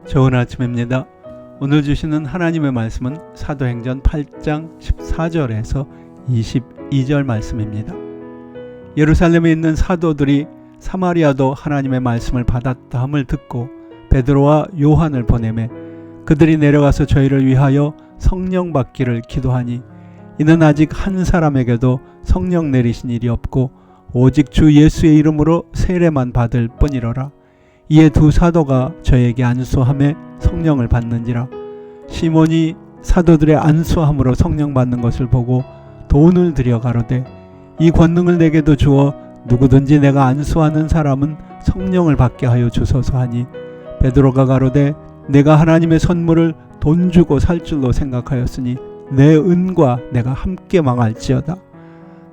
좋은 아침입니다. 오늘 주시는 하나님의 말씀은 사도행전 8장 14절에서 22절 말씀입니다. 예루살렘에 있는 사도들이 사마리아도 하나님의 말씀을 받았다함을 듣고 베드로와 요한을 보내매 그들이 내려가서 저희를 위하여 성령 받기를 기도하니 이는 아직 한 사람에게도 성령 내리신 일이 없고 오직 주 예수의 이름으로 세례만 받을 뿐이로라. 이에 두 사도가 저에게 안수함에 성령을 받는지라. 시몬이 사도들의 안수함으로 성령 받는 것을 보고 돈을 들여 가로되 이 권능을 내게도 주어 누구든지 내가 안수하는 사람은 성령을 받게 하여 주소서 하니 베드로가 가로되 내가 하나님의 선물을 돈 주고 살 줄로 생각하였으니 내 은과 내가 함께 망할지어다.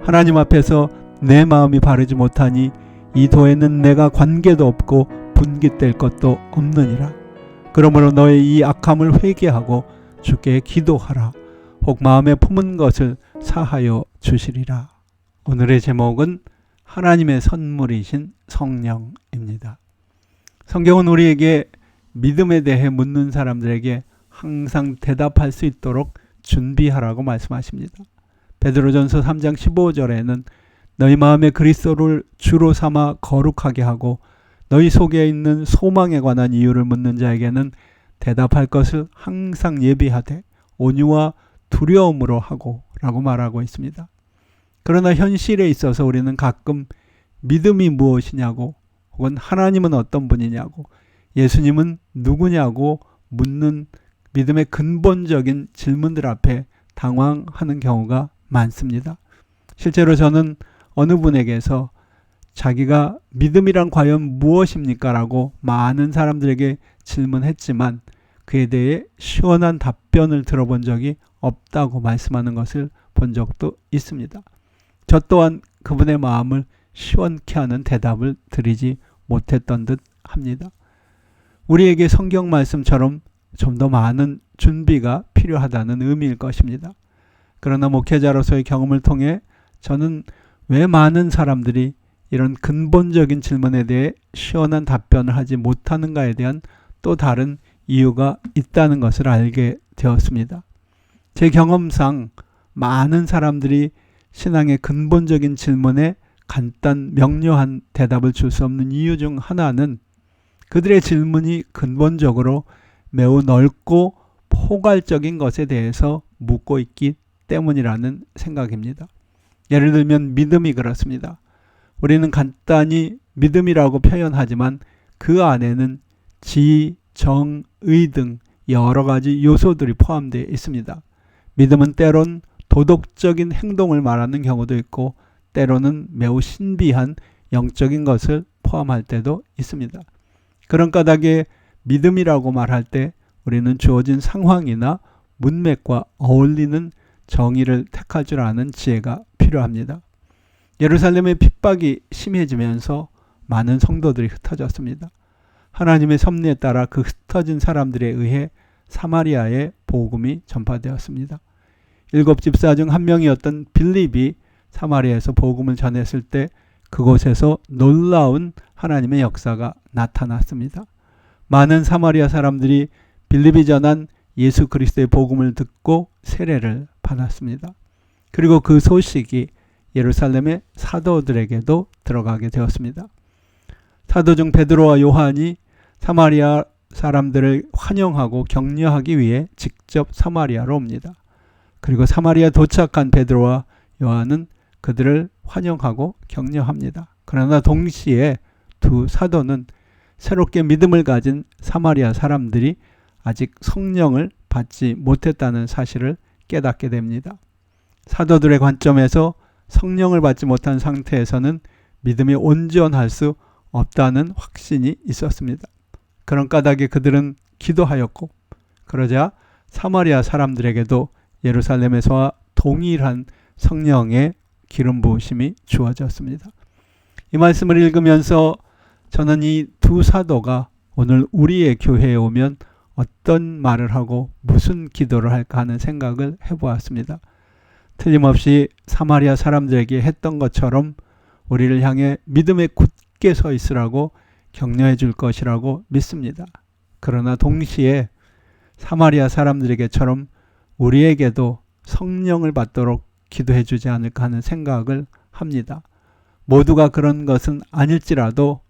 하나님 앞에서 내 마음이 바르지 못하니 이 도에는 내가 관계도 없고 분깃될 것도 없느니라. 그러므로 너의 이 악함을 회개하고 주께 기도하라. 혹 마음에 품은 것을 사하여 주시리라. 오늘의 제목은 하나님의 선물이신 성령입니다. 성경은 우리에게 믿음에 대해 묻는 사람들에게 항상 대답할 수 있도록 준비하라고 말씀하십니다. 베드로전서 3장 15절에는 너희 마음에 그리스도를 주로 삼아 거룩하게 하고 너희 속에 있는 소망에 관한 이유를 묻는 자에게는 대답할 것을 항상 예비하되 온유와 두려움으로 하고 라고 말하고 있습니다. 그러나 현실에 있어서 우리는 가끔 믿음이 무엇이냐고 혹은 하나님은 어떤 분이냐고 예수님은 누구냐고 묻는 믿음의 근본적인 질문들 앞에 당황하는 경우가 많습니다. 실제로 저는 어느 분에게서 자기가 믿음이란 과연 무엇입니까? 라고 많은 사람들에게 질문했지만 그에 대해 시원한 답변을 들어본 적이 없다고 말씀하는 것을 본 적도 있습니다. 저 또한 그분의 마음을 시원케 하는 대답을 드리지 못했던 듯 합니다. 우리에게 성경 말씀처럼 좀 더 많은 준비가 필요하다는 의미일 것입니다. 그러나 목회자로서의 경험을 통해 저는 왜 많은 사람들이 이런 근본적인 질문에 대해 시원한 답변을 하지 못하는가에 대한 또 다른 이유가 있다는 것을 알게 되었습니다. 제 경험상 많은 사람들이 신앙의 근본적인 질문에 간단 명료한 대답을 줄 수 없는 이유 중 하나는 그들의 질문이 근본적으로 매우 넓고 포괄적인 것에 대해서 묻고 있기 때문이라는 생각입니다. 예를 들면 믿음이 그렇습니다. 우리는 간단히 믿음이라고 표현하지만 그 안에는 지, 정, 의 등 여러 가지 요소들이 포함되어 있습니다. 믿음은 때론 도덕적인 행동을 말하는 경우도 있고 때로는 매우 신비한 영적인 것을 포함할 때도 있습니다. 그런 까닭에 믿음이라고 말할 때 우리는 주어진 상황이나 문맥과 어울리는 정의를 택할 줄 아는 지혜가 필요합니다. 예루살렘의 핍박이 심해지면서 많은 성도들이 흩어졌습니다. 하나님의 섭리에 따라 그 흩어진 사람들에 의해 사마리아의 복음이 전파되었습니다. 7집사 중 한 명이었던 빌립이 사마리아에서 복음을 전했을 때 그곳에서 놀라운 하나님의 역사가 나타났습니다. 많은 사마리아 사람들이 빌립이 전한 예수 그리스도의 복음을 듣고 세례를 받았습니다. 그리고 그 소식이 예루살렘의 사도들에게도 들어가게 되었습니다. 사도 중 베드로와 요한이 사마리아 사람들을 환영하고 격려하기 위해 직접 사마리아로 옵니다. 그리고 사마리아 도착한 베드로와 요한은 그들을 환영하고 격려합니다. 그러나 동시에 두 사도는 새롭게 믿음을 가진 사마리아 사람들이 아직 성령을 받지 못했다는 사실을 깨닫게 됩니다. 사도들의 관점에서 성령을 받지 못한 상태에서는 믿음이 온전할 수 없다는 확신이 있었습니다. 그런 까닭에 그들은 기도하였고 그러자 사마리아 사람들에게도 예루살렘에서와 동일한 성령의 기름 부으심이 주어졌습니다. 이 말씀을 읽으면서 저는 이 두 사도가 오늘 우리의 교회에 오면 어떤 말을 하고 무슨 기도를 할까 하는 생각을 해보았습니다. 틀림없이 사마리아 사람들에게 했던 것처럼 우리를 향해 믿음에 굳게 서 있으라고 격려해 줄 것이라고 믿습니다. 그러나 동시에 사마리아 사람들에게처럼 우리에게도 성령을 받도록 기도해 주지 않을까 하는 생각을 합니다. 모두가 그런 것은 아닐지라도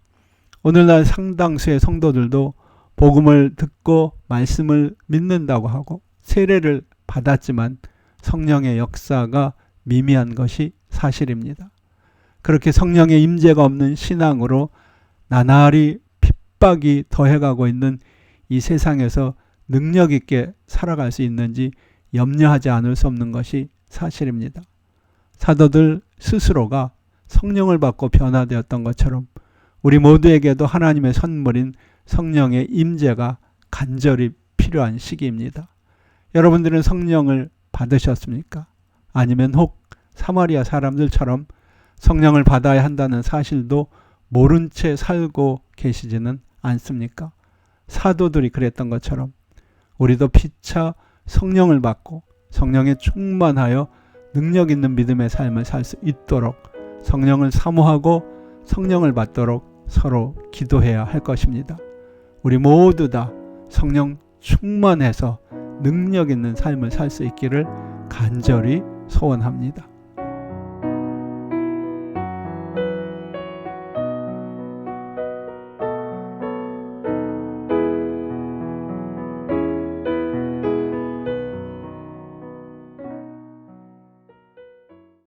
오늘날 상당수의 성도들도 복음을 듣고 말씀을 믿는다고 하고 세례를 받았지만 성령의 역사가 미미한 것이 사실입니다. 그렇게 성령의 임재가 없는 신앙으로 나날이 핍박이 더해가고 있는 이 세상에서 능력 있게 살아갈 수 있는지 염려하지 않을 수 없는 것이 사실입니다. 사도들 스스로가 성령을 받고 변화되었던 것처럼 우리 모두에게도 하나님의 선물인 성령의 임재가 간절히 필요한 시기입니다. 여러분들은 성령을 받으셨습니까? 아니면 혹 사마리아 사람들처럼 성령을 받아야 한다는 사실도 모른 채 살고 계시지는 않습니까? 사도들이 그랬던 것처럼 우리도 피차 성령을 받고 성령에 충만하여 능력 있는 믿음의 삶을 살 수 있도록 성령을 사모하고 성령을 받도록 서로 기도해야 할 것입니다. 우리 모두 다 성령 충만해서 능력 있는 삶을 살 수 있기를 간절히 소원합니다.